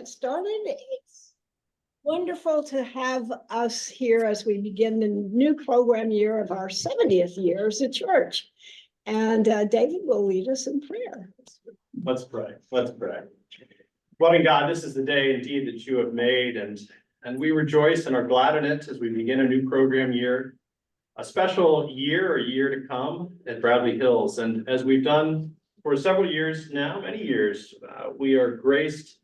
Started. It's wonderful to have us here as we begin the new program year of our 70th year as a church. And David will lead us in prayer. Let's pray. Let's pray. Loving God, this is the day indeed that you have made, and we rejoice and are glad in it as we begin a new program year, a special year, a year to come at Bradley Hills. And as we've done for several years now, many years, we are graced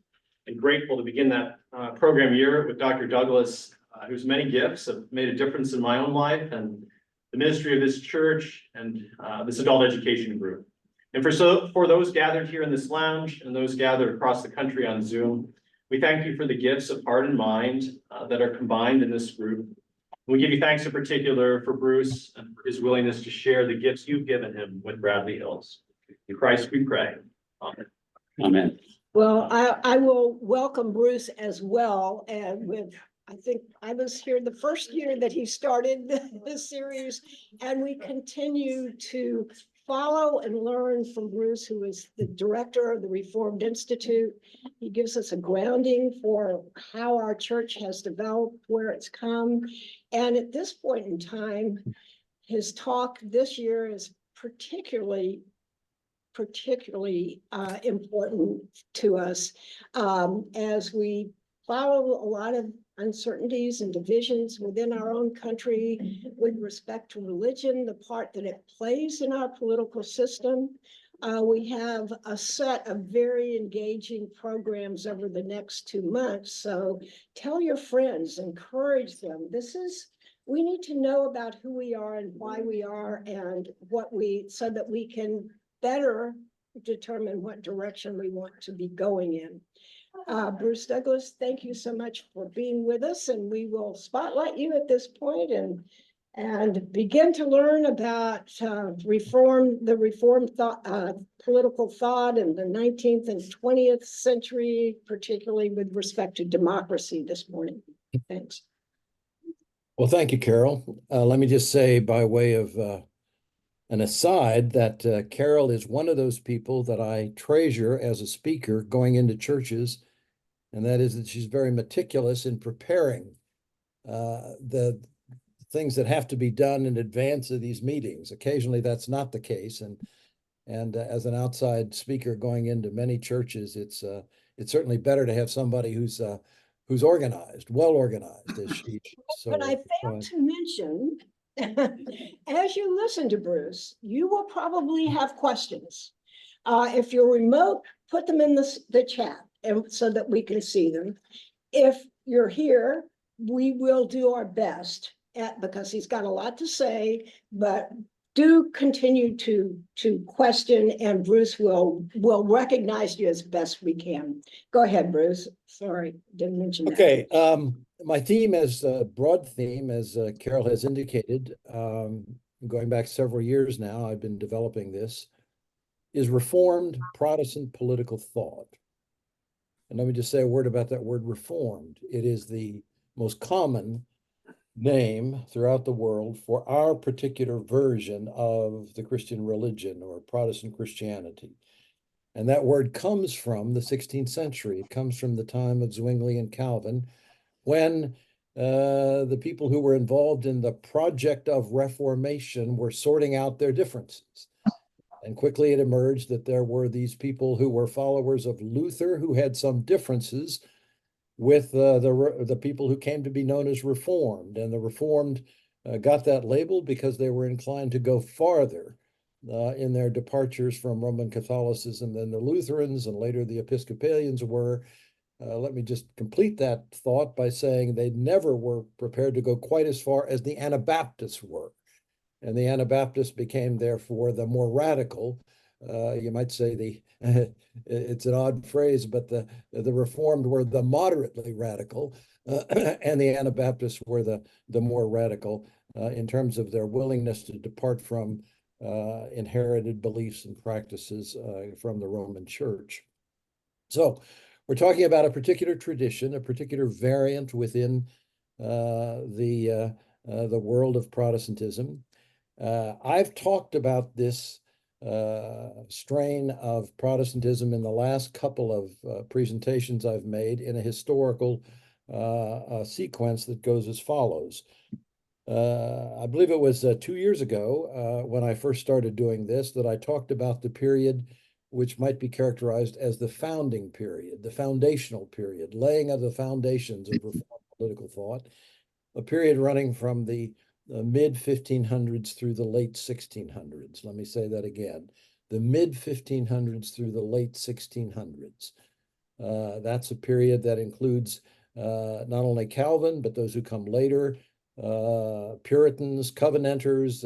and grateful to begin that program year with Dr. Douglas, whose many gifts have made a difference in my own life and the ministry of this church and this adult education group. And for those gathered here in this lounge and those gathered across the country on Zoom, we thank you for the gifts of heart and mind that are combined in this group. We give you thanks in particular for Bruce and for his willingness to share the gifts you've given him with Bradley Hills. In Christ we pray. Amen. Amen. Well, I will welcome Bruce as well. And I think I was here the first year that he started this series, and we continue to follow and learn from Bruce, who is the director of the Reformed Institute. He gives us a grounding for how our church has developed, where it's come. And at this point in time, his talk this year is particularly important to us as we follow a lot of uncertainties and divisions within our own country with respect to religion, the part that it plays in our political system. We have a set of very engaging programs over the next 2 months. So tell your friends, encourage them. We need to know about who we are and why we are and so that we can better determine what direction we want to be going in. Bruce Douglas, thank you so much for being with us, and we will spotlight you at this point and begin to learn about the Reformed thought, political thought in the 19th and 20th century, particularly with respect to democracy this morning. Thanks. Well, thank you, Carol. Let me just say by way of an aside that Carol is one of those people that I treasure as a speaker going into churches, and that is that she's very meticulous in preparing the things that have to be done in advance of these meetings. Occasionally that's not the case, and as an outside speaker going into many churches, it's certainly better to have somebody who's organized, well organized as she. But I failed to mention, as you listen to Bruce, you will probably have questions. If you're remote, put them in the chat and so that we can see them. If you're here, we will do our best because he's got a lot to say, but do continue to question, and Bruce will recognize you as best we can. Go ahead, Bruce. Sorry, didn't mention that. Okay. My theme is a broad theme, as Carol has indicated, going back several years now, I've been developing this, is Reformed Protestant political thought. And let me just say a word about that word Reformed. It is the most common name throughout the world for our particular version of the Christian religion or Protestant Christianity. And that word comes from the 16th century. It comes from the time of Zwingli and Calvin, when the people who were involved in the project of Reformation were sorting out their differences. And quickly it emerged that there were these people who were followers of Luther who had some differences with the people who came to be known as Reformed. And the Reformed got that label because they were inclined to go farther in their departures from Roman Catholicism than the Lutherans and later the Episcopalians were. Let me just complete that thought by saying they never were prepared to go quite as far as the Anabaptists were. And the Anabaptists became, therefore, the more radical. You might say it's an odd phrase, but the Reformed were the moderately radical, and the Anabaptists were the more radical in terms of their willingness to depart from inherited beliefs and practices from the Roman Church. So we're talking about a particular tradition, a particular variant within the world of Protestantism. I've talked about this strain of Protestantism in the last couple of presentations I've made in a historical sequence that goes as follows. I believe it was 2 years ago when I first started doing this that I talked about the period which might be characterized as the founding period, the foundational period, laying of the foundations of Reformed political thought, a period running from the mid 1500s through the late 1600s. Let me say that again, the mid 1500s through the late 1600s. That's a period that includes not only Calvin, but those who come later, Puritans, Covenanters,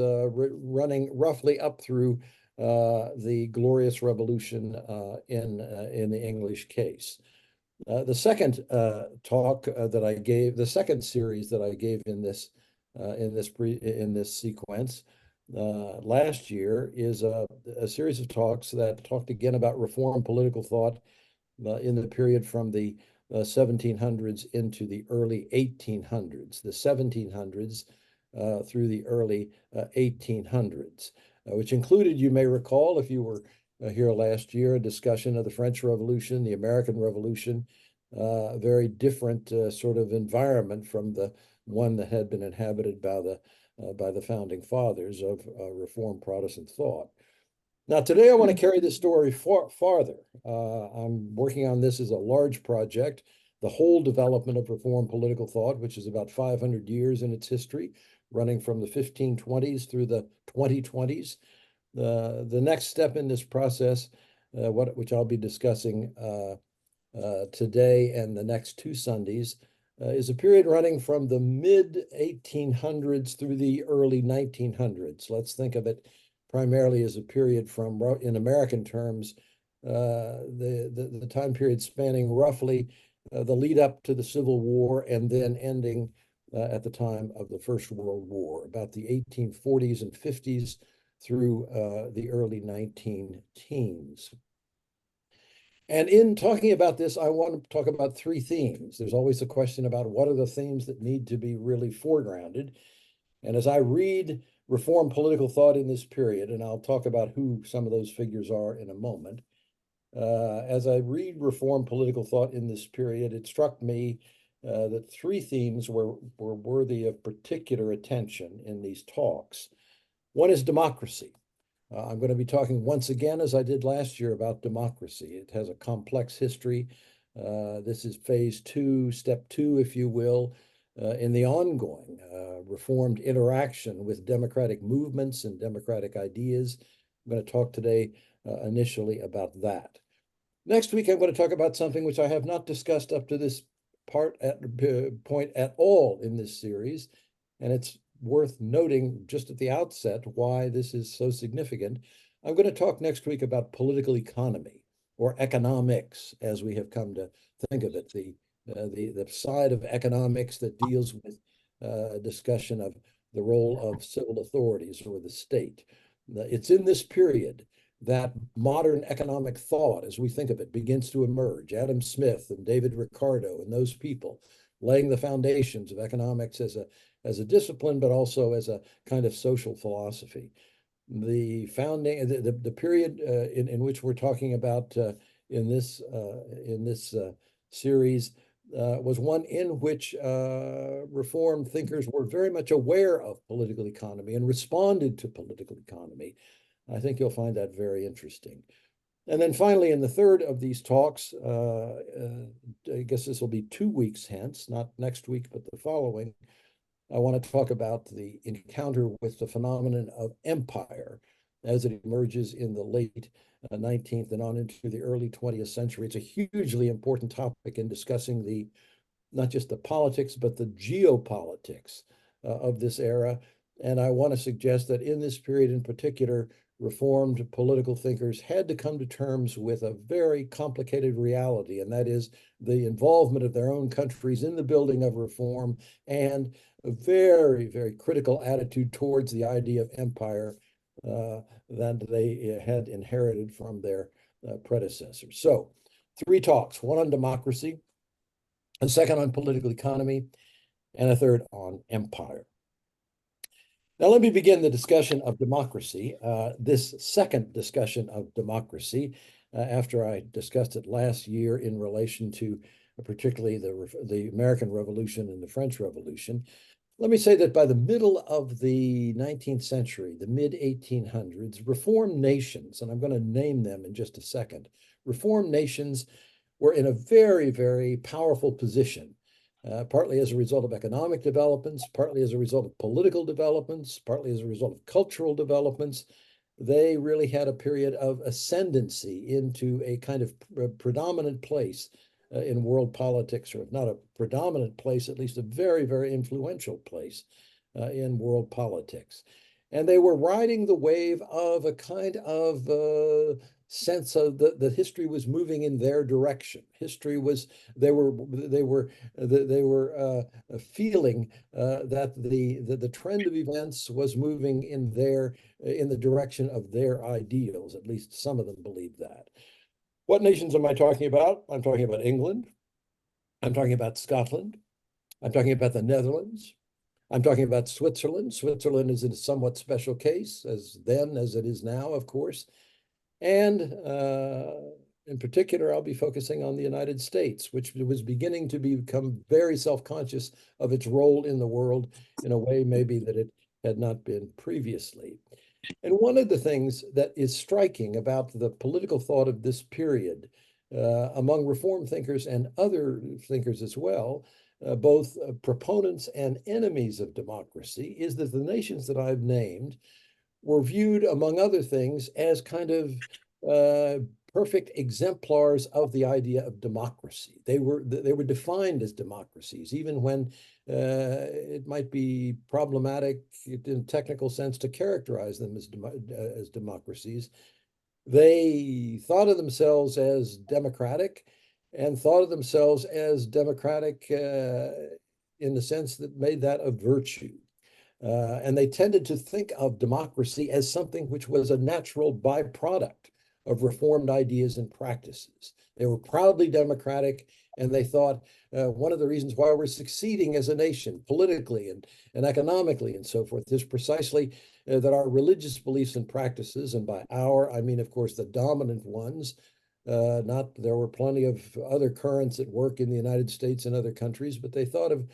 running roughly up through the Glorious Revolution in the English case. The second talk that I gave, the second series that I gave in this sequence last year is a series of talks that talked again about Reformed political thought in the period from the 1700s into the early 1800s, the 1700s through the early 1800s, which included, you may recall, if you were here last year, a discussion of the French Revolution, the American Revolution, a very different sort of environment from the one that had been inhabited by the founding fathers of Reformed Protestant thought. Now, today I want to carry this story farther. I'm working on this as a large project, the whole development of Reformed political thought, which is about 500 years in its history, running from the 1520s through the 2020s. The next step in this process, which I'll be discussing today and the next 2 Sundays, is a period running from the mid 1800s through the early 1900s. Let's think of it primarily as a period from, in American terms, the time period spanning roughly the lead up to the Civil War and then ending at the time of the First World War, about the 1840s and 50s through the early 19-teens. And in talking about this, I want to talk about 3 themes. There's always a question about what are the themes that need to be really foregrounded. And as I read Reformed political thought in this period, and I'll talk about who some of those figures are in a moment, as I read Reformed political thought in this period, it struck me that 3 themes were worthy of particular attention in these talks. One is democracy. I'm going to be talking once again, as I did last year, about democracy. It has a complex history. This is phase 2, step 2, if you will, in the ongoing Reformed interaction with democratic movements and democratic ideas. I'm going to talk today initially about that. Next week, I'm going to talk about something which I have not discussed up to this point at all in this series, and it's worth noting just at the outset why this is so significant. I'm going to talk next week about political economy, or economics, as we have come to think of it, the side of economics that deals with discussion of the role of civil authorities or the state. It's in this period that modern economic thought, as we think of it, begins to emerge. Adam Smith and David Ricardo and those people laying the foundations of economics as a discipline, but also as a kind of social philosophy. The founding, the period in which we're talking about in this series was one in which Reformed thinkers were very much aware of political economy and responded to political economy. I think you'll find that very interesting. And then finally, in the third of these talks, I guess this will be 2 weeks hence, not next week, but the following, I want to talk about the encounter with the phenomenon of empire as it emerges in the late 19th and on into the early 20th century. It's a hugely important topic in discussing not just the politics, but the geopolitics of this era. And I want to suggest that in this period in particular, Reformed political thinkers had to come to terms with a very complicated reality, and that is the involvement of their own countries in the building of reform and a very, very critical attitude towards the idea of empire that they had inherited from their predecessors. So 3 talks, one on democracy, a second on political economy, and a third on empire. Now, let me begin the discussion of democracy, this second discussion of democracy, after I discussed it last year in relation to particularly the American Revolution and the French Revolution. Let me say that by the middle of the 19th century, the mid 1800s, reform nations, and I'm going to name them in just a second, reform nations were in a very, very powerful position, partly as a result of economic developments, partly as a result of political developments, partly as a result of cultural developments. They really had a period of ascendancy into a kind of predominant place in world politics, or if not a predominant place, at least a very, very influential place in world politics. And they were riding the wave of a kind of sense of that history was moving in their direction. History was they were feeling that the trend of events was moving in the direction of their ideals. At least some of them believed that. What nations am I talking about? I'm talking about England. I'm talking about Scotland. I'm talking about the Netherlands. I'm talking about Switzerland. Switzerland is in a somewhat special case, as it is now, of course. And in particular, I'll be focusing on the United States, which was beginning to become very self-conscious of its role in the world in a way maybe that it had not been previously. And one of the things that is striking about the political thought of this period among reform thinkers and other thinkers as well, both proponents and enemies of democracy, is that the nations that I've named were viewed, among other things, as kind of perfect exemplars of the idea of democracy. They were defined as democracies, even when it might be problematic in a technical sense to characterize them as democracies. They thought of themselves as democratic and thought of themselves as democratic in the sense that made that a virtue. And they tended to think of democracy as something which was a natural byproduct of reformed ideas and practices. They were proudly democratic, and they thought one of the reasons why we're succeeding as a nation politically and economically and so forth is precisely that our religious beliefs and practices, and by our, I mean, of course, the dominant ones, there were plenty of other currents at work in the United States and other countries, but they thought of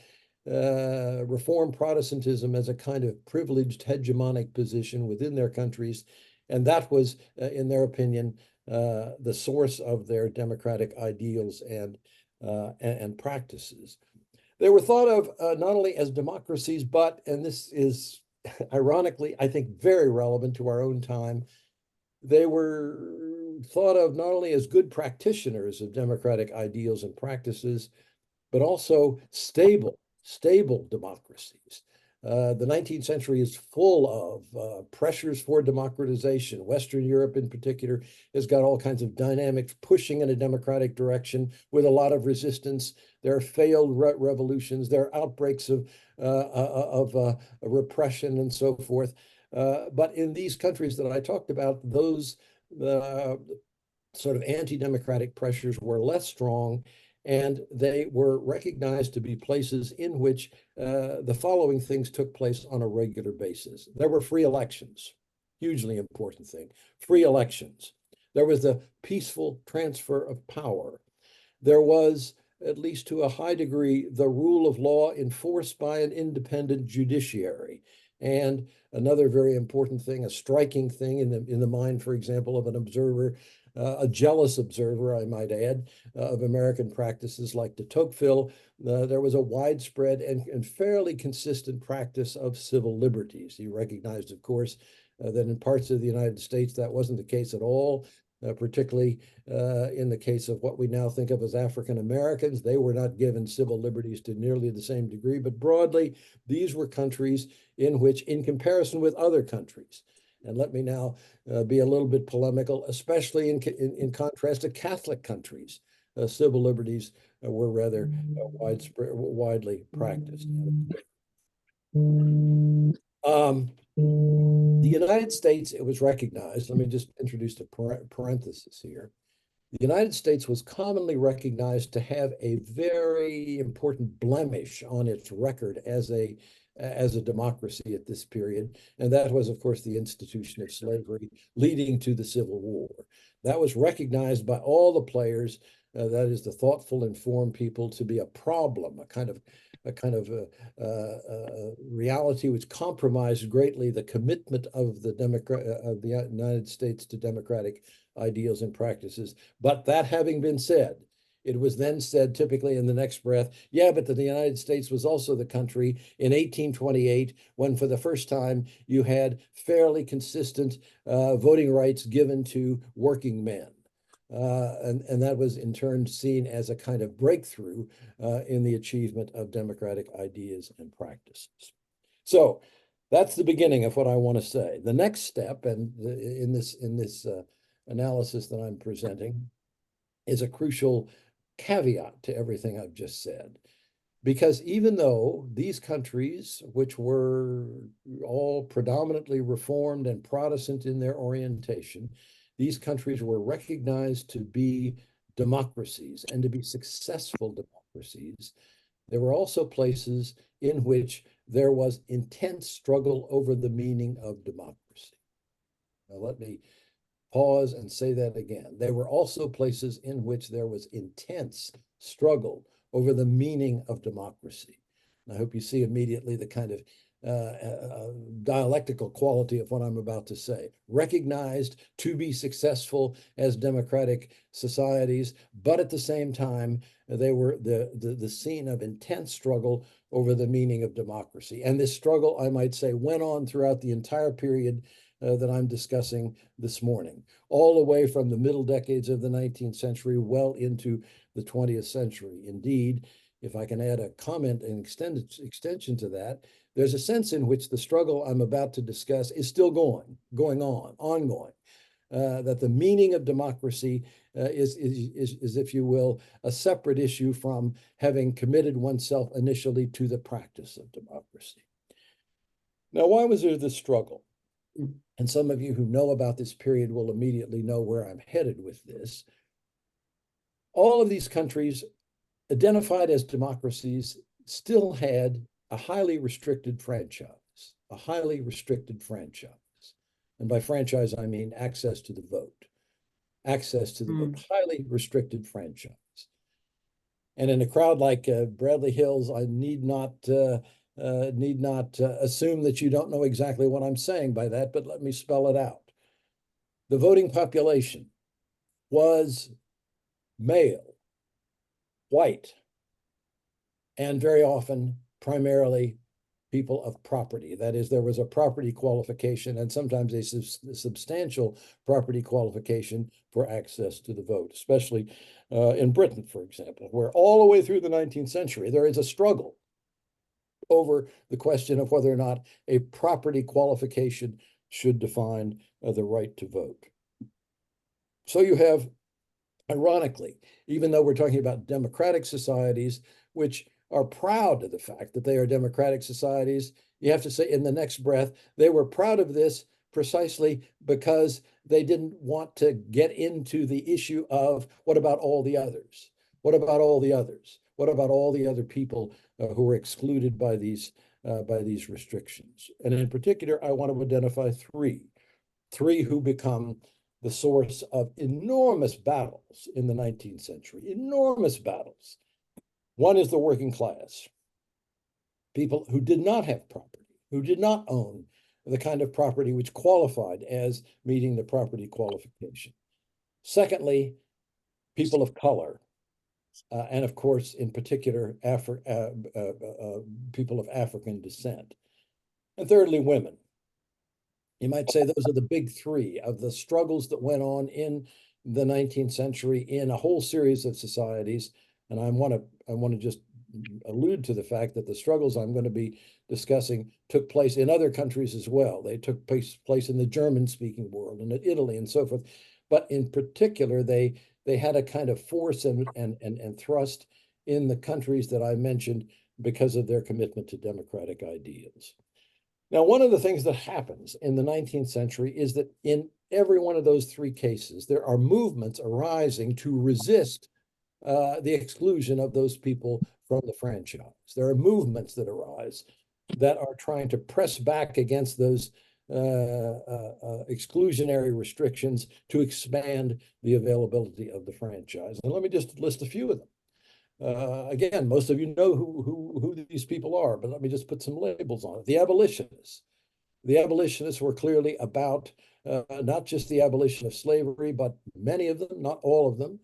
Reformed Protestantism as a kind of privileged hegemonic position within their countries. And that was, in their opinion, the source of their democratic ideals and practices. They were thought of not only as democracies, but, and this is ironically, I think, very relevant to our own time, they were thought of not only as good practitioners of democratic ideals and practices, but also stable democracies. The 19th century is full of pressures for democratization. Western Europe, in particular, has got all kinds of dynamics pushing in a democratic direction with a lot of resistance. There are failed revolutions. There are outbreaks of repression and so forth. But in these countries that I talked about, those sort of anti-democratic pressures were less strong, and they were recognized to be places in which the following things took place on a regular basis. There were free elections, hugely important thing, free elections. There was the peaceful transfer of power. There was, at least to a high degree, the rule of law enforced by an independent judiciary. And another very important thing, a striking thing in the mind, for example, of an observer, a jealous observer, I might add, of American practices like de Tocqueville, there was a widespread and fairly consistent practice of civil liberties. He recognized, of course, that in parts of the United States that wasn't the case at all, particularly in the case of what we now think of as African Americans. They were not given civil liberties to nearly the same degree, but broadly, these were countries in which, in comparison with other countries, and let me now be a little bit polemical, especially in contrast to Catholic countries, civil liberties were rather widely practiced. The United States, it was recognized, let me just introduce a parenthesis here. The United States was commonly recognized to have a very important blemish on its record as as a democracy at this period. And that was, of course, the institution of slavery leading to the Civil War. That was recognized by all the players, that is the thoughtful, informed people, to be a problem, a kind of reality which compromised greatly the commitment of the United States to democratic ideals and practices. But that having been said, it was then said, typically in the next breath, yeah, but the United States was also the country in 1828 when, for the first time, you had fairly consistent voting rights given to working men. And that was in turn seen as a kind of breakthrough in the achievement of democratic ideas and practices. So that's the beginning of what I want to say. The next step, and in this analysis that I'm presenting, is a crucial caveat to everything I've just said. Because even though these countries, which were all predominantly Reformed and Protestant in their orientation, these countries were recognized to be democracies and to be successful democracies, there were also places in which there was intense struggle over the meaning of democracy. Now, let me pause and say that again. There were also places in which there was intense struggle over the meaning of democracy. And I hope you see immediately the kind of dialectical quality of what I'm about to say. Recognized to be successful as democratic societies, but at the same time, they were the scene of intense struggle over the meaning of democracy. And this struggle, I might say, went on throughout the entire period that I'm discussing this morning, all the way from the middle decades of the 19th century well into the 20th century. Indeed, if I can add a comment and extension to that, there's a sense in which the struggle I'm about to discuss is still ongoing. That the meaning of democracy is, if you will, a separate issue from having committed oneself initially to the practice of democracy. Now, why was there this struggle? And some of you who know about this period will immediately know where I'm headed with this. All of these countries identified as democracies still had a highly restricted franchise, a highly restricted franchise. And by franchise, I mean access to the vote, highly restricted franchise. And in a crowd like Bradley Hills, I need not assume that you don't know exactly what I'm saying by that, but let me spell it out. The voting population was male, white, and very often primarily people of property. That is, there was a property qualification and sometimes a substantial property qualification for access to the vote, especially in Britain, for example, where all the way through the 19th century, there is a struggle over the question of whether or not a property qualification should define the right to vote. So you have, ironically, even though we're talking about democratic societies, which are proud of the fact that they are democratic societies, you have to say in the next breath, they were proud of this precisely because they didn't want to get into the issue of what about all the others? What about all the others? What about all the other people who were excluded by these restrictions? And in particular, I want to identify three who become the source of enormous battles in the 19th century, enormous battles. One is the working class, people who did not have property, who did not own the kind of property which qualified as meeting the property qualification. Secondly, people of color, and of course, in particular, people of African descent. And thirdly, women. You might say those are the big three of the struggles that went on in the 19th century in a whole series of societies. And I want to just allude to the fact that the struggles I'm going to be discussing took place in other countries as well. They took place in the German-speaking world and in Italy and so forth. But in particular, they had a kind of force and thrust in the countries that I mentioned because of their commitment to democratic ideals. Now, one of the things that happens in the 19th century is that in every one of those three cases, there are movements arising to resist the exclusion of those people from the franchise. There are movements that arise that are trying to press back against those exclusionary restrictions to expand the availability of the franchise. And let me just list a few of them. Again, most of you know who these people are, but let me just put some labels on it. The abolitionists. The abolitionists were clearly about not just the abolition of slavery, but many of them, not all of them,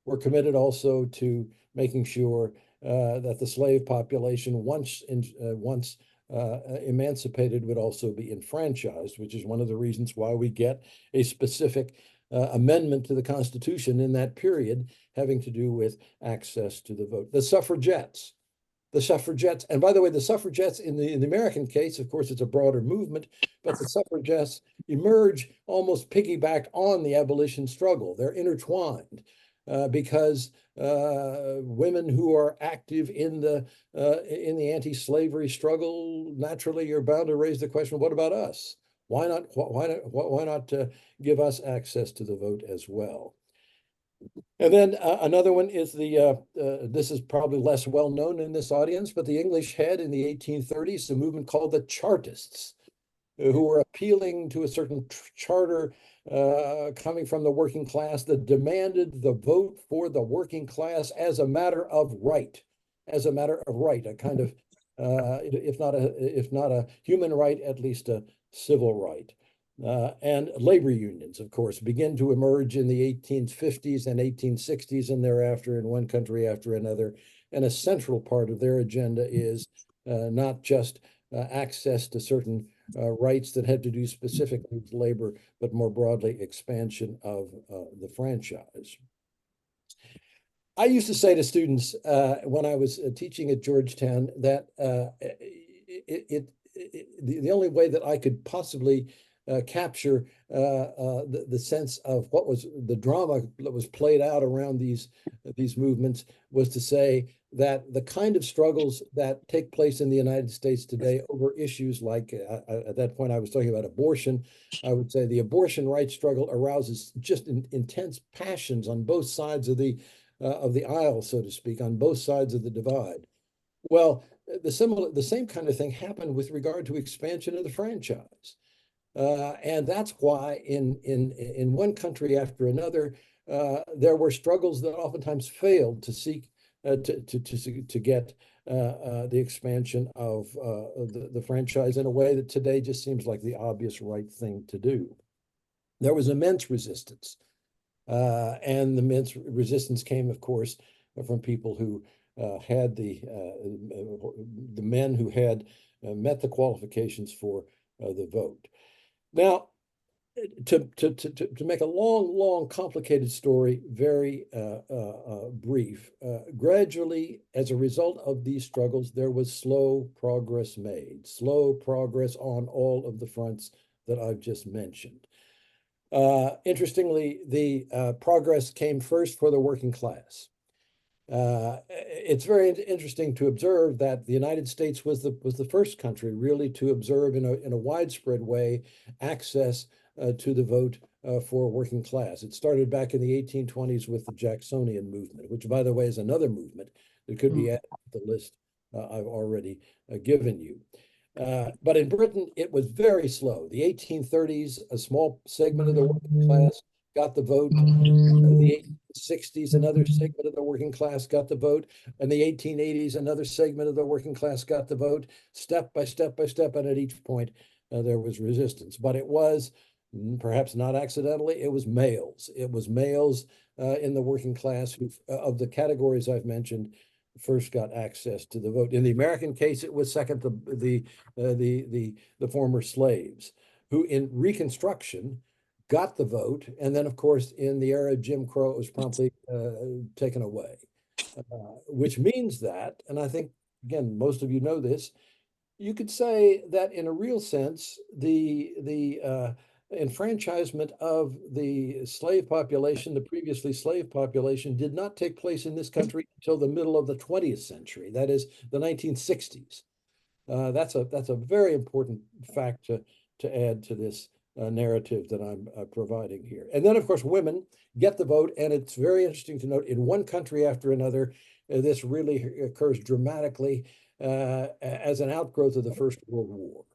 were committed also to making sure that the slave population, once emancipated, would also be enfranchised, which is one of the reasons why we get a specific amendment to the Constitution in that period having to do with access to the vote. The suffragettes. And by the way, the suffragettes in the American case, of course, it's a broader movement, but the suffragettes emerge almost piggybacked on the abolition struggle. They're intertwined because women who are active in the anti-slavery struggle, naturally, you're bound to raise the question: what about us? Why not give us access to the vote as well? And then another one is this is probably less well known in this audience, but the English had in the 1830s a movement called the Chartists, who were appealing to a certain charter coming from the working class that demanded the vote for the working class as a matter of right, a kind of, if not a human right, at least a civil right. And labor unions, of course, begin to emerge in the 1850s and 1860s and thereafter in one country after another. And a central part of their agenda is not just access to certain rights that had to do specifically with labor, but more broadly expansion of the franchise. I used to say to students when I was teaching at Georgetown that the only way that I could possibly capture the sense of what was the drama that was played out around these movements was to say that the kind of struggles that take place in the United States today over issues like, at that point I was talking about abortion, I would say the abortion rights struggle arouses just intense passions on both sides of the aisle, so to speak, on both sides of the divide. Well, the same kind of thing happened with regard to expansion of the franchise. And that's why in one country after another, there were struggles that oftentimes failed to seek to get the expansion of the franchise in a way that today just seems like the obvious right thing to do. There was immense resistance, and the immense resistance came, of course, from people who had the men who had met the qualifications for the vote. Now, to make a long, complicated story very brief, gradually, as a result of these struggles, there was slow progress made, slow progress on all of the fronts that I've just mentioned. Interestingly, the progress came first for the working class. It's very interesting to observe that the United States was the first country really to observe in a widespread way access to the vote for working class. It started back in the 1820s with the Jacksonian movement, which, by the way, is another movement that could be added to the list I've already given you. But in Britain, it was very slow. The 1830s, a small segment of the working class got the vote. The 1860s, another segment of the working class got the vote. In the 1880s, another segment of the working class got the vote, step by step by step. And at each point, there was resistance. But it was, perhaps not accidentally, it was males. It was males in the working class who, of the categories I've mentioned, first got access to the vote. In the American case, it was second to the former slaves, who in Reconstruction got the vote, and then, of course, in the era of Jim Crow, it was promptly taken away. Which means that, and I think, again, most of you know this, you could say that in a real sense, the enfranchisement of the slave population, the previously slave population, did not take place in this country until the middle of the 20th century, that is the 1960s. That's a very important fact to add to this narrative that I'm providing here. And then, of course, women get the vote, and it's very interesting to note in one country after another, this really occurs dramatically as an outgrowth of the First World War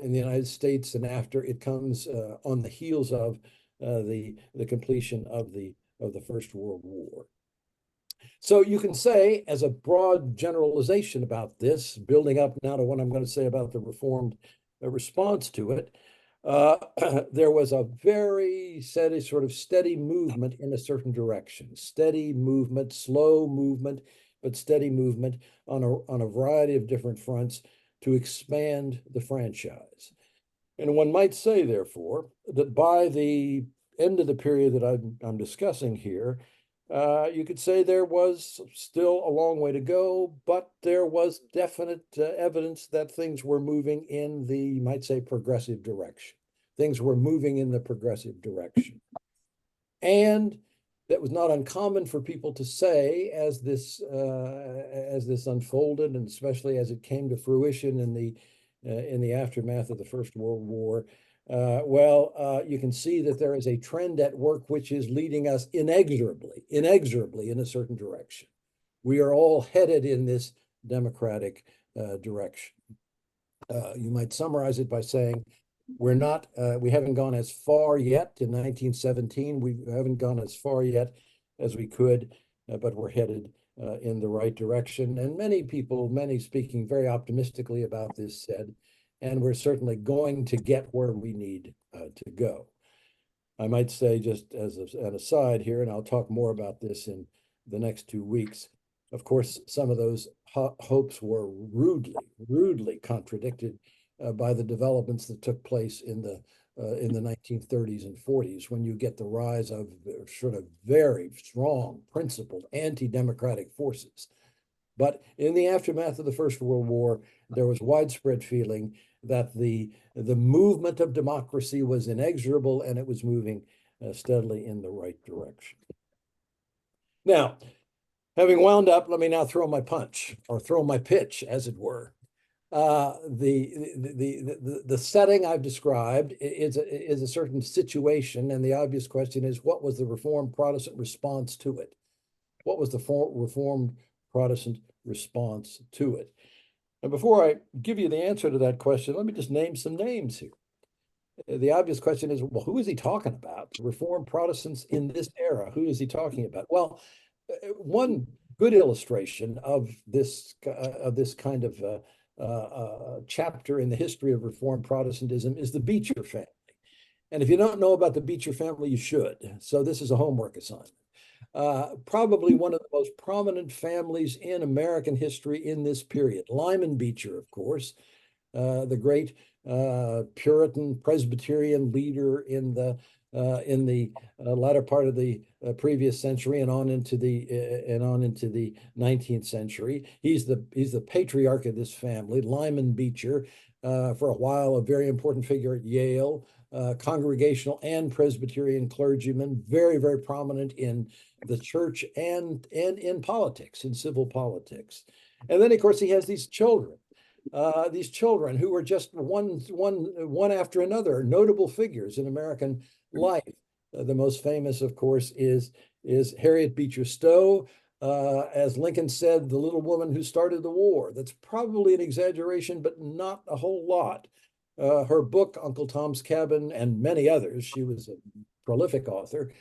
in the United States, and after it comes on the heels of the completion of the First World War. So you can say, as a broad generalization about this, building up now to what I'm going to say about the Reformed response to it, there was a very steady movement in a certain direction. Steady movement, slow movement, but steady movement on a variety of different fronts to expand the franchise. And one might say, therefore, that by the end of the period that I'm discussing here, you could say there was still a long way to go, but there was definite evidence that things were moving in the, you might say, progressive direction. Things were moving in the progressive direction. And that was not uncommon for people to say as this unfolded, and especially as it came to fruition in the aftermath of the First World War. You can see that there is a trend at work which is leading us inexorably in a certain direction. We are all headed in this democratic direction. You might summarize it by saying we haven't gone as far yet in 1917. We haven't gone as far yet as we could, but we're headed in the right direction. And many people, many speaking very optimistically about this, said, and we're certainly going to get where we need to go. I might say, just as an aside here, and I'll talk more about this in the next 2 weeks, of course, some of those hopes were rudely contradicted by the developments that took place in the 1930s and 40s, when you get the rise of sort of very strong, principled, anti-democratic forces. But in the aftermath of the First World War, there was widespread feeling that the movement of democracy was inexorable, and it was moving steadily in the right direction. Now, having wound up, let me now throw my punch, or throw my pitch, as it were. The setting I've described is a certain situation, and the obvious question is, what was the Reformed Protestant response to it? What was the Reformed Protestant response to it? And before I give you the answer to that question, let me just name some names here. The obvious question is, well, who is he talking about? Reformed Protestants in this era, who is he talking about? Well, one good illustration of this kind of chapter in the history of Reformed Protestantism is the Beecher family. And if you don't know about the Beecher family, you should. So this is a homework assignment. Probably one of the most prominent families in American history in this period. Lyman Beecher, of course, the great Puritan Presbyterian leader in the latter part of the previous century and on into the 19th century. He's the patriarch of this family. Lyman Beecher, for a while, a very important figure at Yale, congregational and Presbyterian clergyman, very, very prominent in the church and in politics, in civil politics. And then, of course, he has these children who are just one after another, notable figures in American life. The most famous, of course, is Harriet Beecher Stowe. As Lincoln said, the little woman who started the war. That's probably an exaggeration, but not a whole lot. Her book, Uncle Tom's Cabin, and many others, she was a prolific author,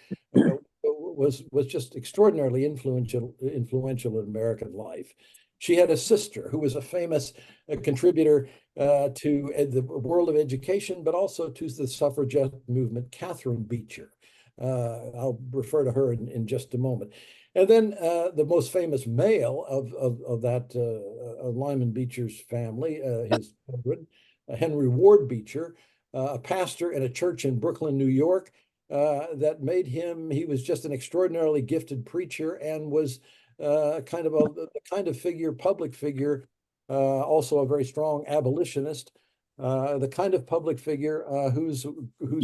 was just extraordinarily influential in American life. She had a sister who was a famous contributor to the world of education, but also to the suffragette movement, Catherine Beecher. I'll refer to her in just a moment. And then the most famous male of that Lyman Beecher's family, his children, Henry Ward Beecher, a pastor in a church in Brooklyn, New York, that made him, he was just an extraordinarily gifted preacher and was kind of figure, public figure, also a very strong abolitionist, the kind of public figure whose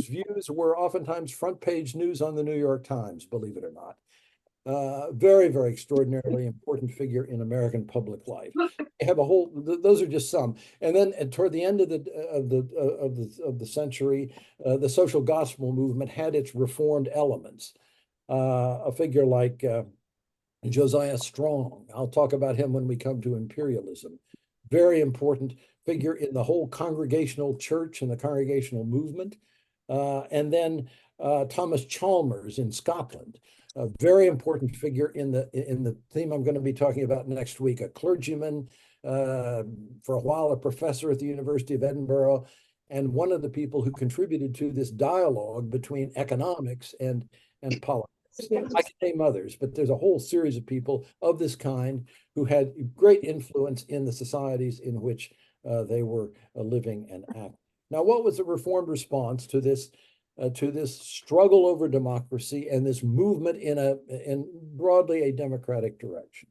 views were oftentimes front page news on the New York Times, believe it or not. Very, very extraordinarily important figure in American public life. They have a whole. Those are just some. And then toward the end of the century, the social gospel movement had its reformed elements. A figure like Josiah Strong. I'll talk about him when we come to imperialism. Very important figure in the whole congregational church and the congregational movement. And then Thomas Chalmers in Scotland, a very important figure in the theme I'm going to be talking about next week, a clergyman, for a while a professor at the University of Edinburgh, and one of the people who contributed to this dialogue between economics and politics. I can name others, but there's a whole series of people of this kind who had great influence in the societies in which they were living and acting. Now, what was the Reformed response to this struggle over democracy and this movement in broadly a democratic direction?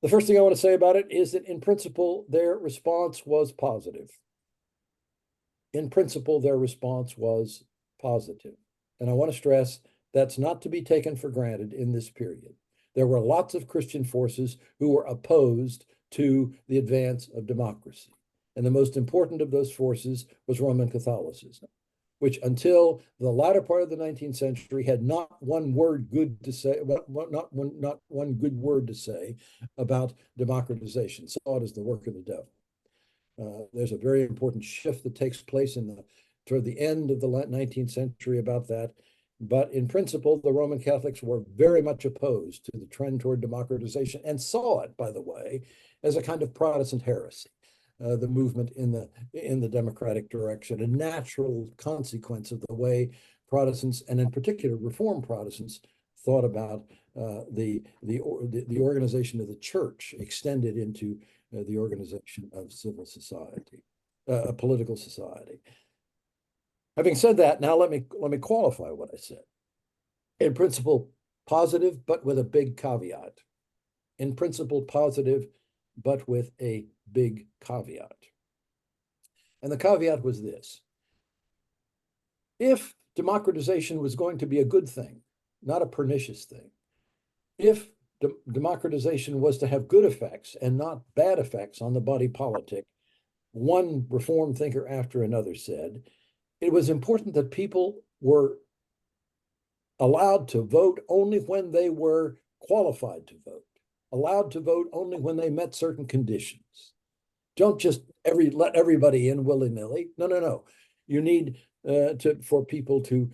The first thing I want to say about it is that in principle, their response was positive. In principle, their response was positive. And I want to stress that's not to be taken for granted in this period. There were lots of Christian forces who were opposed to the advance of democracy. And the most important of those forces was Roman Catholicism, which until the latter part of the 19th century had not one word good to say, not one good word to say about democratization, saw it as the work of the devil. There's a very important shift that takes place toward the end of the 19th century about that. But in principle, the Roman Catholics were very much opposed to the trend toward democratization and saw it, by the way, as a kind of Protestant heresy. The movement in the democratic direction, a natural consequence of the way Protestants, and in particular Reformed Protestants, thought about the organization of the church extended into the organization of civil society, political society. Having said that, now let me qualify what I said. In principle, positive, but with a big caveat. In principle, positive, but with a big caveat. And the caveat was this: if democratization was going to be a good thing, not a pernicious thing, if democratization was to have good effects and not bad effects on the body politic, one Reformed thinker after another said, it was important that people were allowed to vote only when they were qualified to vote, allowed to vote only when they met certain conditions. Don't just let everybody in willy-nilly. No. You need for people to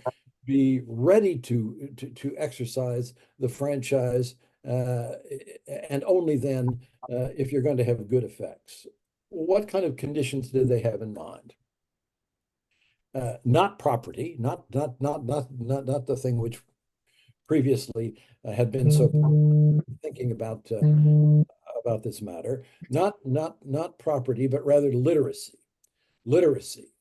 be ready to exercise the franchise, and only then if you're going to have good effects. What kind of conditions did they have in mind? Not property, not the thing which previously had been so thinking about this matter. Not property, but rather literacy.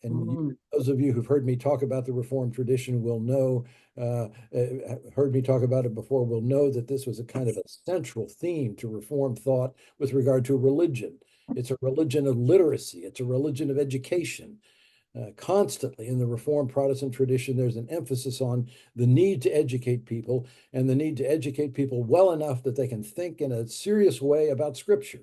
And those of you who've heard me talk about the Reformed tradition will know, heard me talk about it before, will know that this was a kind of a central theme to Reformed thought with regard to religion. It's a religion of literacy. It's a religion of education. Constantly in the Reformed Protestant tradition, there's an emphasis on the need to educate people, and the need to educate people well enough that they can think in a serious way about Scripture.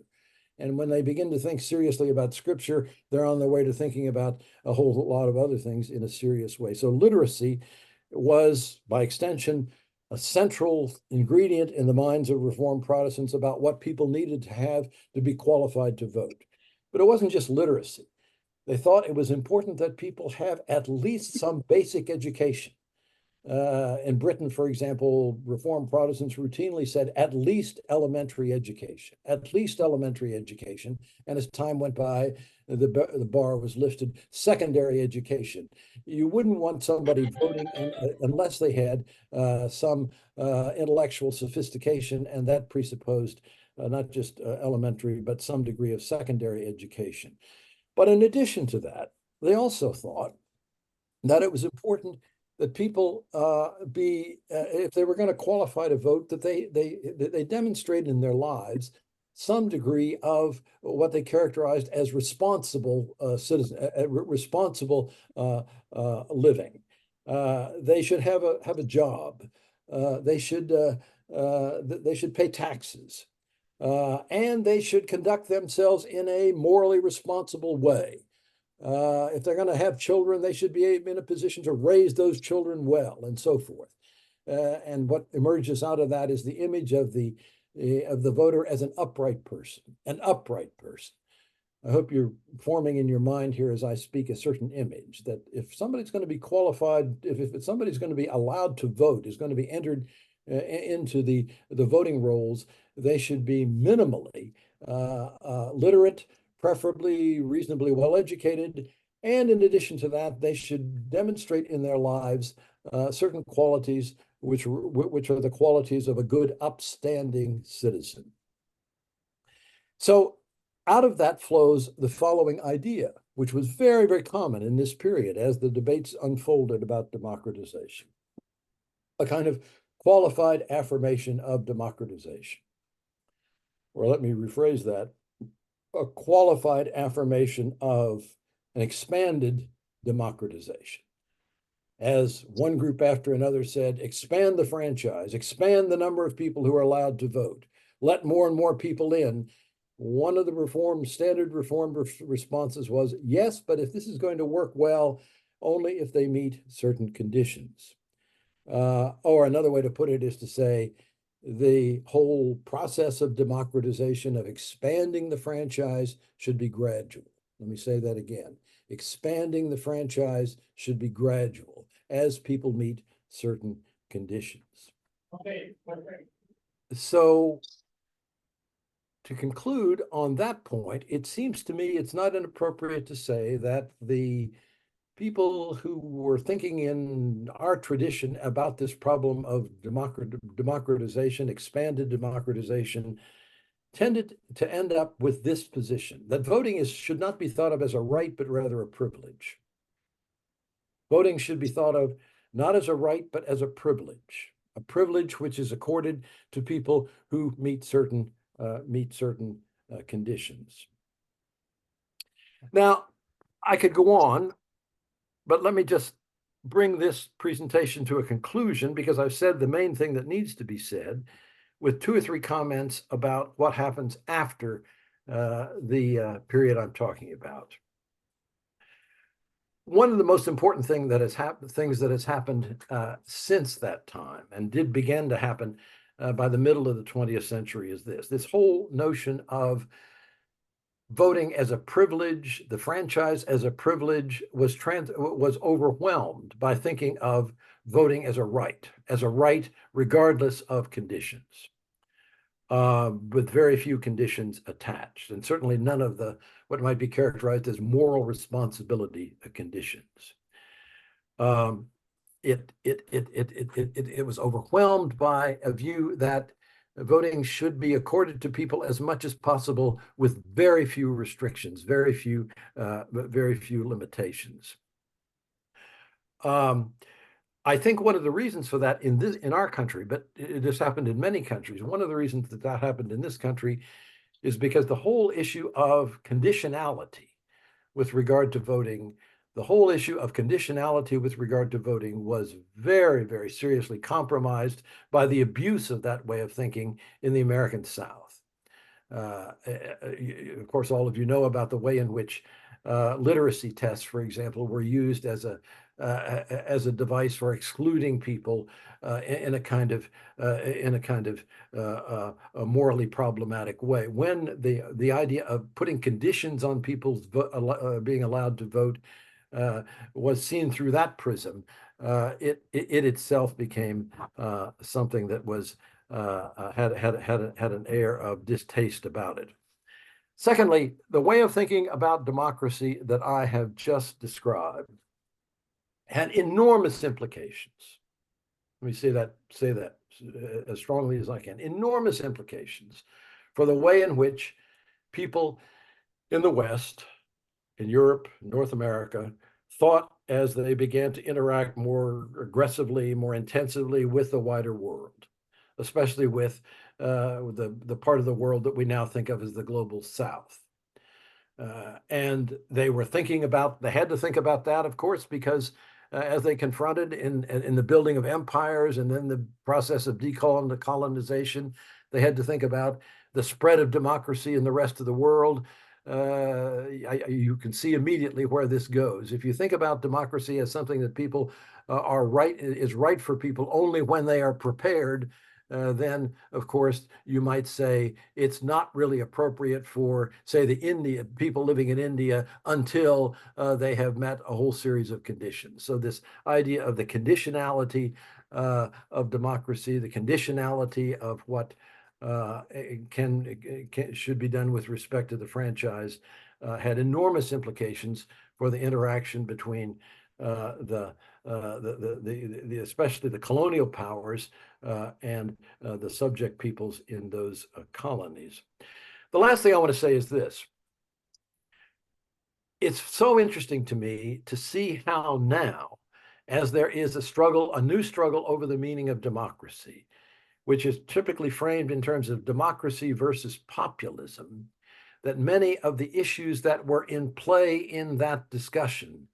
And when they begin to think seriously about Scripture, they're on their way to thinking about a whole lot of other things in a serious way. So literacy was, by extension, a central ingredient in the minds of Reformed Protestants about what people needed to have to be qualified to vote. But it wasn't just literacy. They thought it was important that people have at least some basic education. In Britain, for example, Reformed Protestants routinely said at least elementary education, at least elementary education. And as time went by, the bar was lifted, secondary education. You wouldn't want somebody voting unless they had some intellectual sophistication, and that presupposed not just elementary, but some degree of secondary education. But in addition to that, they also thought that it was important that people if they were going to qualify to vote, that they demonstrate in their lives some degree of what they characterized as responsible responsible living. They should have a job. They should pay taxes. And they should conduct themselves in a morally responsible way. If they're going to have children, they should be in a position to raise those children well, and so forth. and what emerges out of that is the image of the voter as an upright person, an upright person. I hope you're forming in your mind here as I speak a certain image that if somebody's going to be qualified, if somebody's going to be allowed to vote, is going to be entered into the voting rolls, they should be minimally literate, preferably reasonably well educated, and in addition to that, they should demonstrate in their lives certain qualities which are the qualities of a good, upstanding citizen. So out of that flows the following idea, which was very, very common in this period as the debates unfolded about democratization, a kind of qualified affirmation of democratization. Or let me rephrase that, a qualified affirmation of an expanded democratization. As one group after another said, expand the franchise, expand the number of people who are allowed to vote, let more and more people in. One of the standard reform responses was, yes, but if this is going to work well, only if they meet certain conditions. Or another way to put it is to say, the whole process of democratization, of expanding the franchise, should be gradual. Let me say that again. Expanding the franchise should be gradual as people meet certain conditions. Okay. So to conclude on that point, it seems to me it's not inappropriate to say that the people who were thinking in our tradition about this problem of democratization, expanded democratization, tended to end up with this position, that voting should not be thought of as a right, but rather a privilege. Voting should be thought of not as a right, but as a privilege which is accorded to people who meet certain conditions. Now, I could go on, but let me just bring this presentation to a conclusion because I've said the main thing that needs to be said with 2 or 3 comments about what happens after the period I'm talking about. One of the most important things that has happened since that time and did begin to happen by the middle of the 20th century is this whole notion of voting as a privilege, the franchise as a privilege was overwhelmed by thinking of voting as a right regardless of conditions, with very few conditions attached, and certainly none of what might be characterized as moral responsibility conditions. It was overwhelmed by a view that voting should be accorded to people as much as possible with very few restrictions, very few limitations. I think one of the reasons for that in our country, but it has happened in many countries, one of the reasons that happened in this country is because the whole issue of conditionality with regard to voting, was very, very seriously compromised by the abuse of that way of thinking in the American South. Of course, all of you know about the way in which literacy tests, for example, were used as a device for excluding people in a kind of a morally problematic way. When the idea of putting conditions on people's being allowed to vote was seen through that prism, it itself became something that was had an air of distaste about it. Secondly, the way of thinking about democracy that I have just described had enormous implications. Let me say that as strongly as I can. Enormous implications for the way in which people in the West, in Europe, North America, thought as they began to interact more aggressively, more intensively with the wider world, especially with the part of the world that we now think of as the global South. And they had to think about that, of course, because as they confronted in the building of empires and then the process of decolonization, they had to think about the spread of democracy in the rest of the world. You can see immediately where this goes. If you think about democracy as something that people is right for people only when they are prepared, then of course you might say it's not really appropriate for, say, the people living in India until they have met a whole series of conditions. So this idea of the conditionality of democracy, the conditionality of what should be done with respect to the franchise, had enormous implications for the interaction between especially the colonial powers and the subject peoples in those colonies. The last thing I want to say is this. It's so interesting to me to see how now, as there is a new struggle over the meaning of democracy, which is typically framed in terms of democracy versus populism, that many of the issues that were in play in that discussion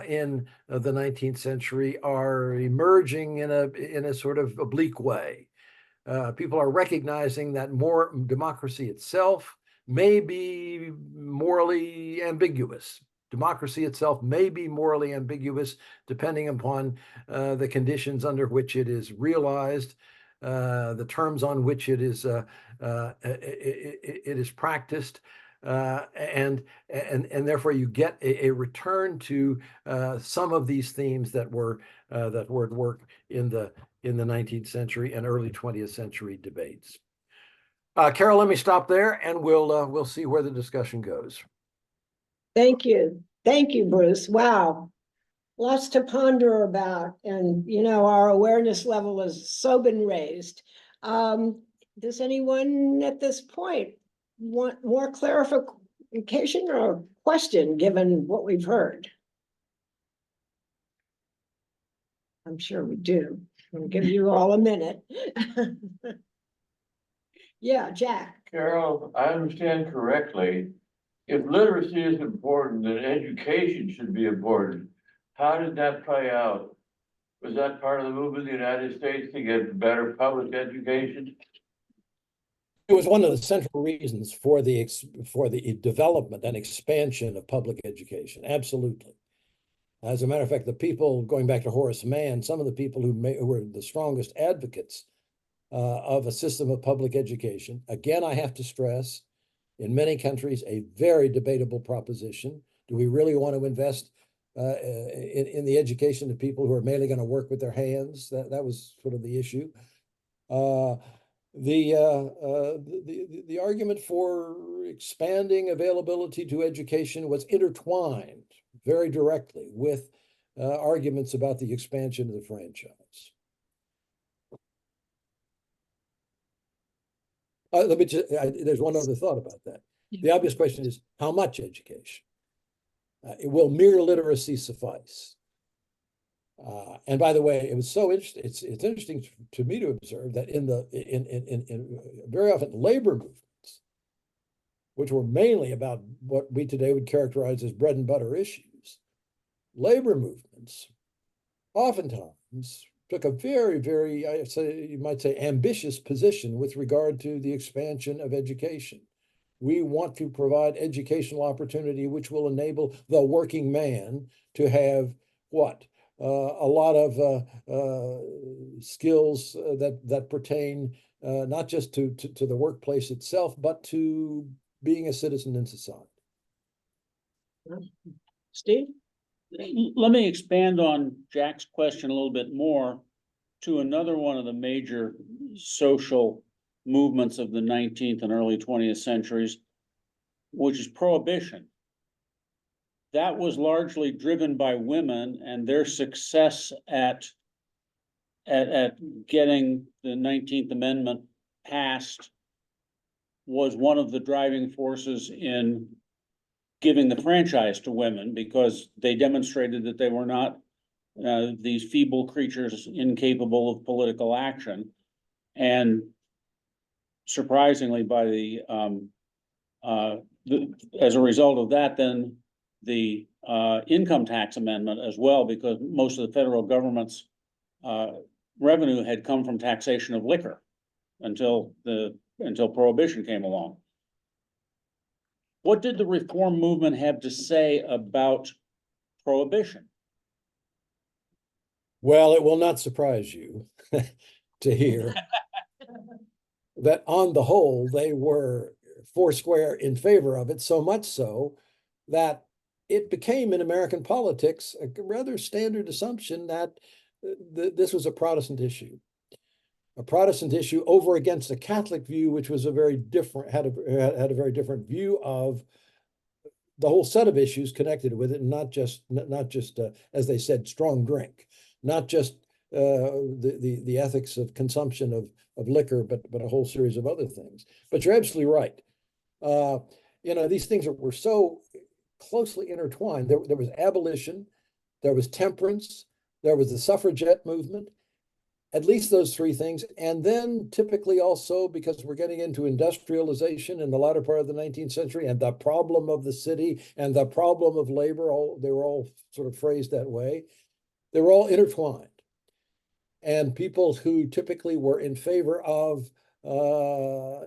in the 19th century are emerging in a sort of oblique way. People are recognizing that more democracy itself may be morally ambiguous. Democracy itself may be morally ambiguous depending upon the conditions under which it is realized, the terms on which it is practiced, and therefore you get a return to some of these themes that were at work in the 19th century and early 20th century debates. Carol, let me stop there, and we'll see where the discussion goes. Thank you, Bruce. Wow. Lots to ponder about, and our awareness level has so been raised. Does anyone at this point want more clarification or question given what we've heard? I'm sure we do. I'll give you all a minute. Yeah, Jack. Carol, I understand correctly. If literacy is important, then education should be important. How did that play out? Was that part of the movement of the United States to get better public education? It was one of the central reasons for the development and expansion of public education. Absolutely. As a matter of fact, the people, going back to Horace Mann, some of the people who were the strongest advocates of a system of public education, again, I have to stress, in many countries, a very debatable proposition. Do we really want to invest in the education of people who are mainly going to work with their hands? That was sort of the issue. The argument for expanding availability to education was intertwined very directly with arguments about the expansion of the franchise. There's one other thought about that. The obvious question is, how much education? Will mere literacy suffice? And by the way, it was so interesting. It's interesting to me to observe that in very often labor movements, which were mainly about what we today would characterize as bread and butter issues, labor movements oftentimes took a very, very, you might say, ambitious position with regard to the expansion of education. We want to provide educational opportunity which will enable the working man to have what? A lot of skills that pertain not just to the workplace itself, but to being a citizen in society. Steve? Let me expand on Jack's question a little bit more to another one of the major social movements of the 19th and early 20th centuries, which is prohibition. That was largely driven by women, and their success at getting the 19th Amendment passed was one of the driving forces in giving the franchise to women, because they demonstrated that they were not these feeble creatures incapable of political action. And surprisingly, as a result of that, then the income tax amendment as well, because most of the federal government's revenue had come from taxation of liquor until prohibition came along. What did the reform movement have to say about prohibition? Well, it will not surprise you to hear that on the whole, they were foursquare in favor of it, so much so that it became in American politics a rather standard assumption that this was a Protestant issue. A Protestant issue over against a Catholic view, which was a very different, had a very different view of the whole set of issues connected with it, and not just as they said, strong drink, not just the ethics of consumption of liquor, but a whole series of other things. But you're absolutely right. These things were so closely intertwined. There was abolition, there was temperance, there was the suffragette movement, at least those three things. And then typically also, because we're getting into industrialization in the latter part of the 19th century, and the problem of the city and the problem of labor, they were all sort of phrased that way. They were all intertwined. And people who typically were in favor of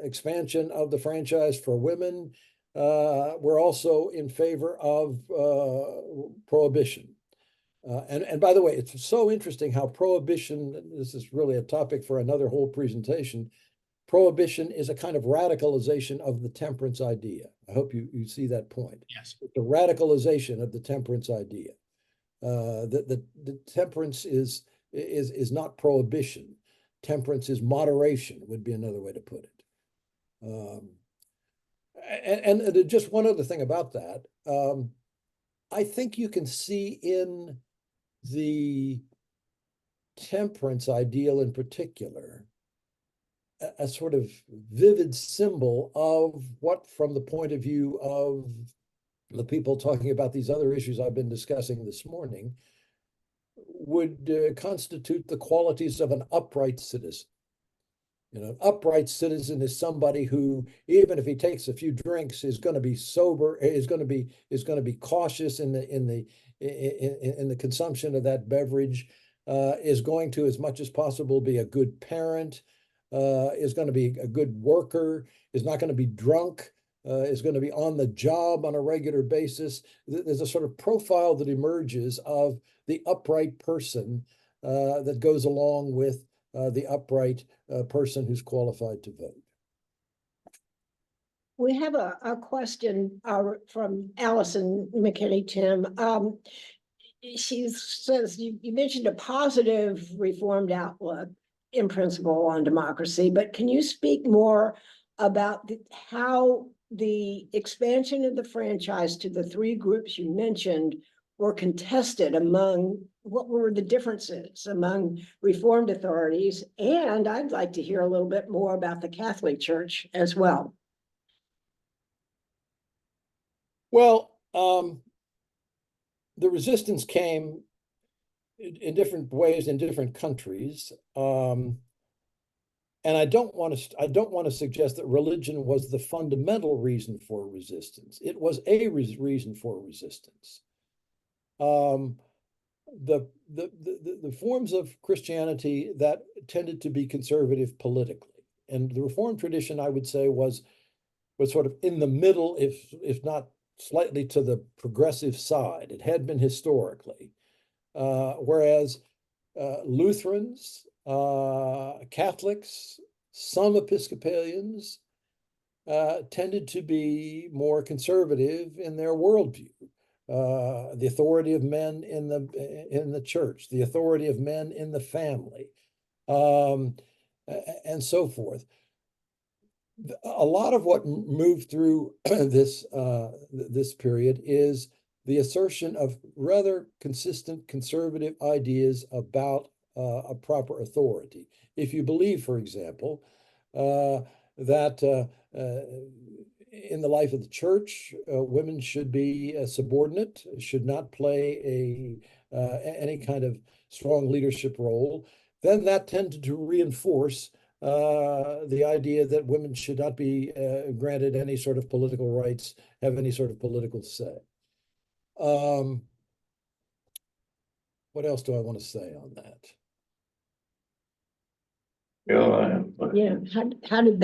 expansion of the franchise for women were also in favor of prohibition. And by the way, it's so interesting how prohibition, this is really a topic for another whole presentation, prohibition is a kind of radicalization of the temperance idea. I hope you see that point. Yes. The radicalization of the temperance idea. The temperance is not prohibition. Temperance is moderation, would be another way to put it. And just one other thing about that. I think you can see in the temperance ideal in particular a sort of vivid symbol of what, from the point of view of the people talking about these other issues I've been discussing this morning, would constitute the qualities of an upright citizen. An upright citizen is somebody who, even if he takes a few drinks, is going to be sober, is going to be cautious in the consumption of that beverage, is going to, as much as possible, be a good parent, is going to be a good worker, is not going to be drunk, is going to be on the job on a regular basis. There's a sort of profile that emerges of the upright person that goes along with the upright person who's qualified to vote. We have a question from Allison McKinney, Tim. She says, you mentioned a positive reformed outlook in principle on democracy, but can you speak more about how the expansion of the franchise to the three groups you mentioned were contested among, what were the differences among Reformed authorities? And I'd like to hear a little bit more about the Catholic Church as well. Well, the resistance came in different ways in different countries. And I don't want to suggest that religion was the fundamental reason for resistance. It was a reason for resistance. The forms of Christianity that tended to be conservative politically, and the Reformed tradition, I would say, was sort of in the middle, if not slightly to the progressive side. It had been historically, whereas Lutherans, Catholics, some Episcopalians tended to be more conservative in their worldview. The authority of men in the church, the authority of men in the family, and so forth. A lot of what moved through this period is the assertion of rather consistent conservative ideas about a proper authority. If you believe, for example, that in the life of the church, women should be subordinate, should not play any kind of strong leadership role, then that tended to reinforce the idea that women should not be granted any sort of political rights, have any sort of political say. What else do I want to say on that? Yeah, how did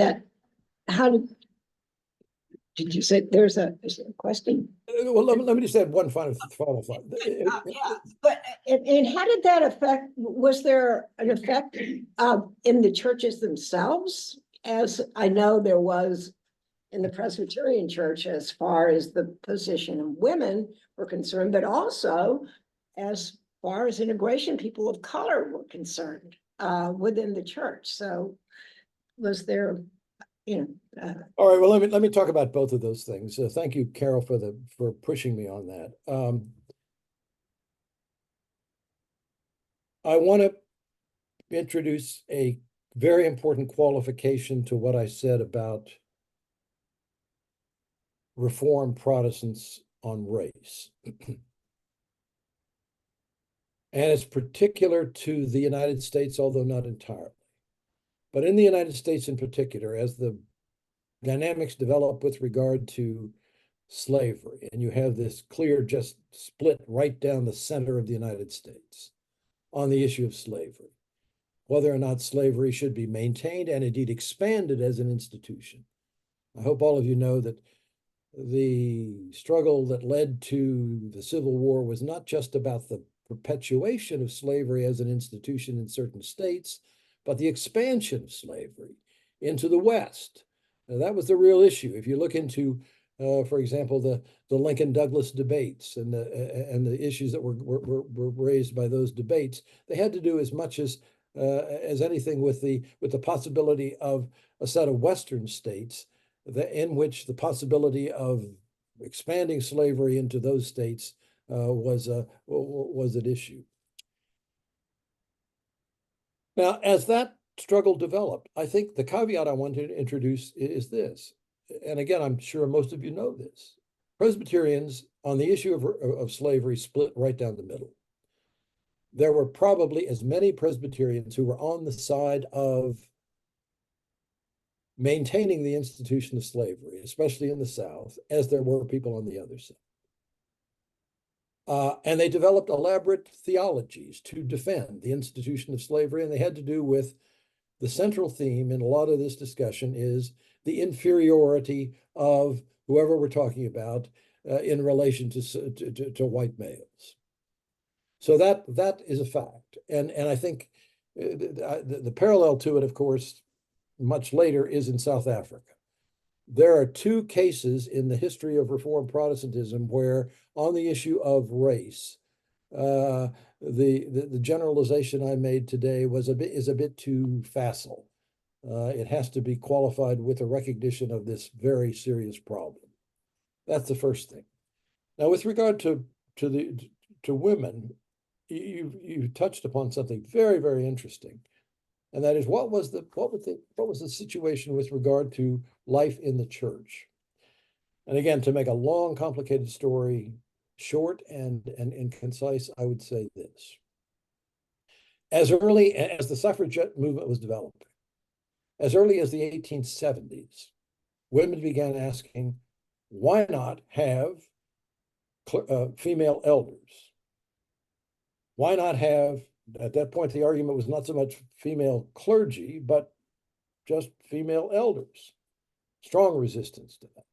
Did you say is there a question? Well, let me just add one final thought. Yeah, but, and how did that affect, was there an effect in the churches themselves? As I know there was in the Presbyterian Church as far as the position of women were concerned, but also as far as integration, people of color were concerned within the church. So was there, All right, well, let me talk about both of those things. Thank you, Carol, for pushing me on that. I want to introduce a very important qualification to what I said about Reformed Protestants on race. And it's particular to the United States, although not entirely. But in the United States in particular, as the dynamics develop with regard to slavery, and you have this clear just split right down the center of the United States on the issue of slavery, whether or not slavery should be maintained and indeed expanded as an institution. I hope all of you know that the struggle that led to the Civil War was not just about the perpetuation of slavery as an institution in certain states, but the expansion of slavery into the West. Now, that was the real issue. If you look into, for example, the Lincoln-Douglas debates and the issues that were raised by those debates, they had to do as much as anything with the possibility of a set of Western states in which the possibility of expanding slavery into those states was at issue. Now, as that struggle developed, I think the caveat I want to introduce is this, and again, I'm sure most of you know this. Presbyterians on the issue of slavery split right down the middle. There were probably as many Presbyterians who were on the side of maintaining the institution of slavery, especially in the South, as there were people on the other side. And they developed elaborate theologies to defend the institution of slavery, and they had to do with the central theme in a lot of this discussion is the inferiority of whoever we're talking about in relation to white males. So that is a fact, and I think the parallel to it, of course, much later is in South Africa. There are two cases in the history of Reformed Protestantism where, on the issue of race, the generalization I made today is a bit too facile. It has to be qualified with a recognition of this very serious problem. That's the first thing. Now, with regard to women, you touched upon something very, very interesting. And that is what was the situation with regard to life in the church? And again, to make a long, complicated story short and concise, I would say this. As early as the suffragette movement was developing, as early as the 1870s, women began asking, why not have female elders? Why not have, at that point, the argument was not so much female clergy, but just female elders. Strong resistance to that.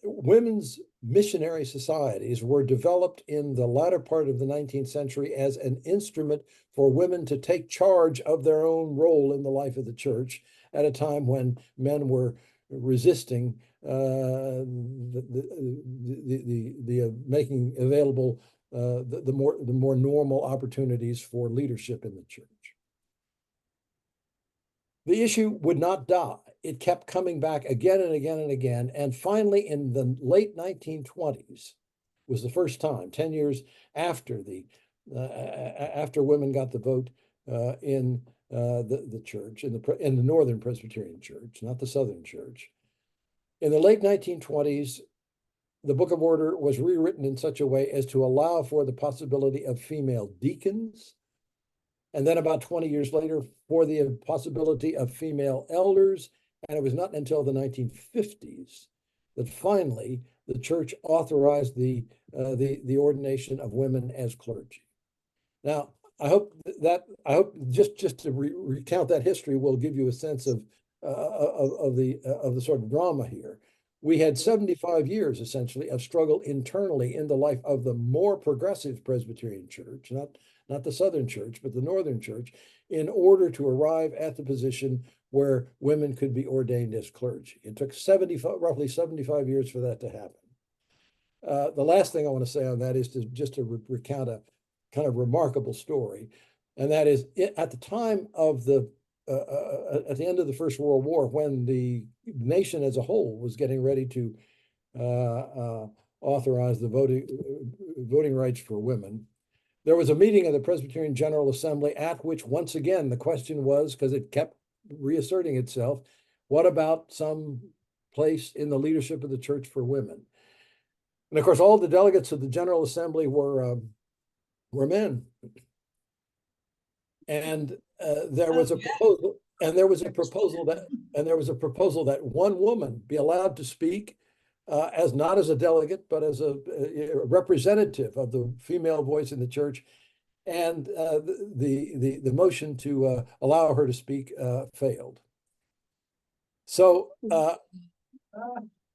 Women's missionary societies were developed in the latter part of the 19th century as an instrument for women to take charge of their own role in the life of the church at a time when men were resisting the making available the more normal opportunities for leadership in the church. The issue would not die. It kept coming back again and again and again. And finally, in the late 1920s, was the first time, 10 years after after women got the vote in the church, in the Northern Presbyterian Church, not the Southern Church. In the late 1920s, the Book of Order was rewritten in such a way as to allow for the possibility of female deacons. And then about 20 years later, for the possibility of female elders. And it was not until the 1950s that finally the church authorized the ordination of women as clergy. Now, I hope just to recount that history will give you a sense of of the sort of drama here. We had 75 years essentially of struggle internally in the life of the more progressive Presbyterian Church, not the Southern Church, but the Northern Church, in order to arrive at the position where women could be ordained as clergy. It took roughly 75 years for that to happen. The last thing I want to say on that is to recount a kind of remarkable story, and that is at the time of at the end of the First World War, when the nation as a whole was getting ready to authorize the voting rights for women, there was a meeting of the Presbyterian General Assembly at which, once again, the question was, because it kept reasserting itself, what about some place in the leadership of the church for women? And of course, all the delegates of the General Assembly were men. And there was a proposal, that one woman be allowed to speak not as a delegate, but as a representative of the female voice in the church. And the motion to allow her to speak failed. So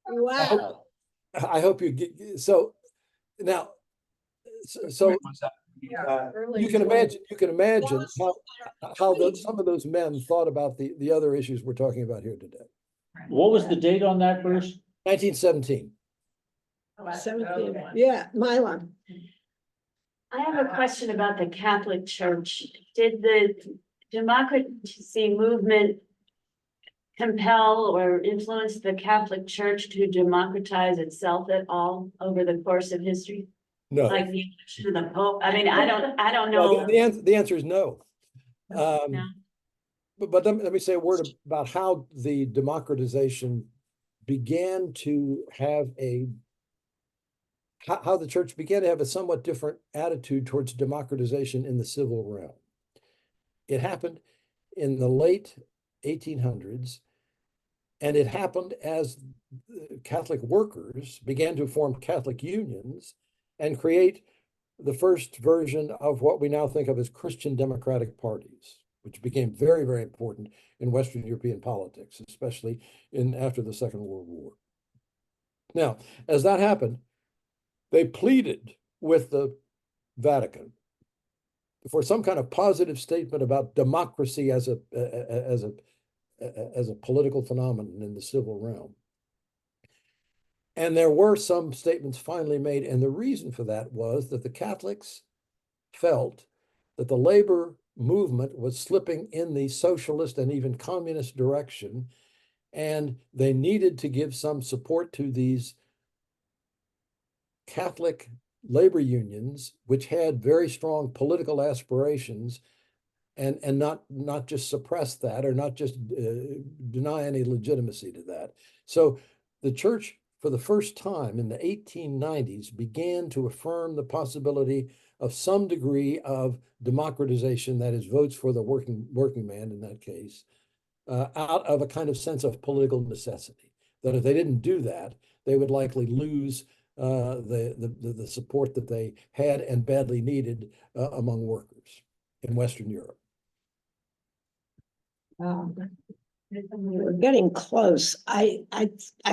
Wow. I hope you get so now. So you can imagine how some of those men thought about the other issues we're talking about here today. What was the date on that, Bruce? 1917. 17. Yeah, Mylon. I have a question about the Catholic Church. Did the democracy movement compel or influence the Catholic Church to democratize itself at all over the course of history? No. Like the election of the Pope? I mean, I don't know. Well, the answer is no. No. But let me say a word about how the democratization began to have how the church began to have a somewhat different attitude towards democratization in the civil realm. It happened in the late 1800s, and it happened as Catholic workers began to form Catholic unions and create the first version of what we now think of as Christian democratic parties, which became very, very important in Western European politics, especially after the Second World War. Now, as that happened, they pleaded with the Vatican for some kind of positive statement about democracy as a political phenomenon in the civil realm. And there were some statements finally made, and the reason for that was that the Catholics felt that the labor movement was slipping in the socialist and even communist direction, and they needed to give some support to these Catholic labor unions, which had very strong political aspirations, and not just suppress that or not just deny any legitimacy to that. So the church, for the first time in the 1890s, began to affirm the possibility of some degree of democratization, that is, votes for the working man in that case, out of a kind of sense of political necessity. That if they didn't do that, they would likely lose the support that they had and badly needed among workers in Western Europe. We're getting close. I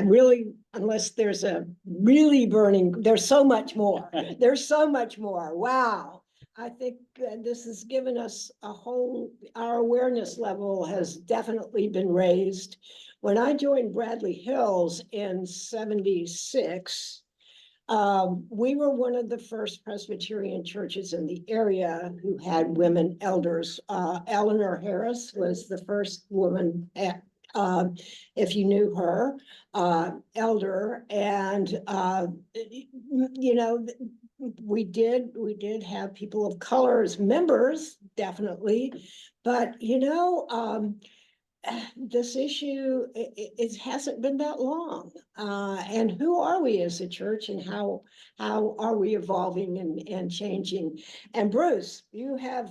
really, unless there's a really burning, there's so much more. There's so much more. Wow. I think this has given us our awareness level has definitely been raised. When I joined Bradley Hills in '76, we were one of the first Presbyterian churches in the area who had women elders. Eleanor Harris was the first woman, if you knew her, elder. And, we did have people of color as members, definitely. But, this issue, it hasn't been that long. And who are we as a church, and how are we evolving and changing? And Bruce, you have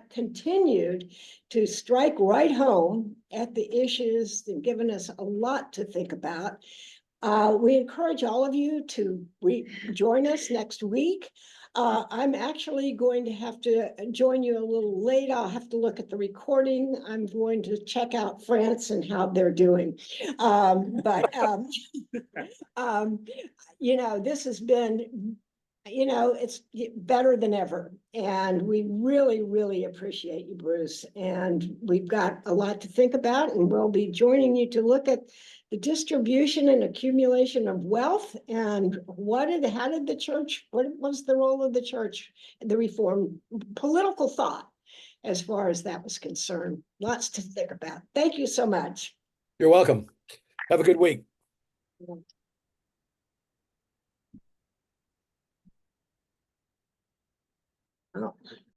continued to strike right home at the issues and given us a lot to think about. We encourage all of you to join us next week. I'm actually going to have to join you a little late. I'll have to look at the recording. I'm going to check out France and how they're doing. But this has been, it's better than ever. And we really, really appreciate you, Bruce. And we've got a lot to think about, and we'll be joining you to look at the distribution and accumulation of wealth and how did the church, what was the role of the church, the reform, political thought as far as that was concerned. Lots to think about. Thank you so much. You're welcome. Have a good week. Oh.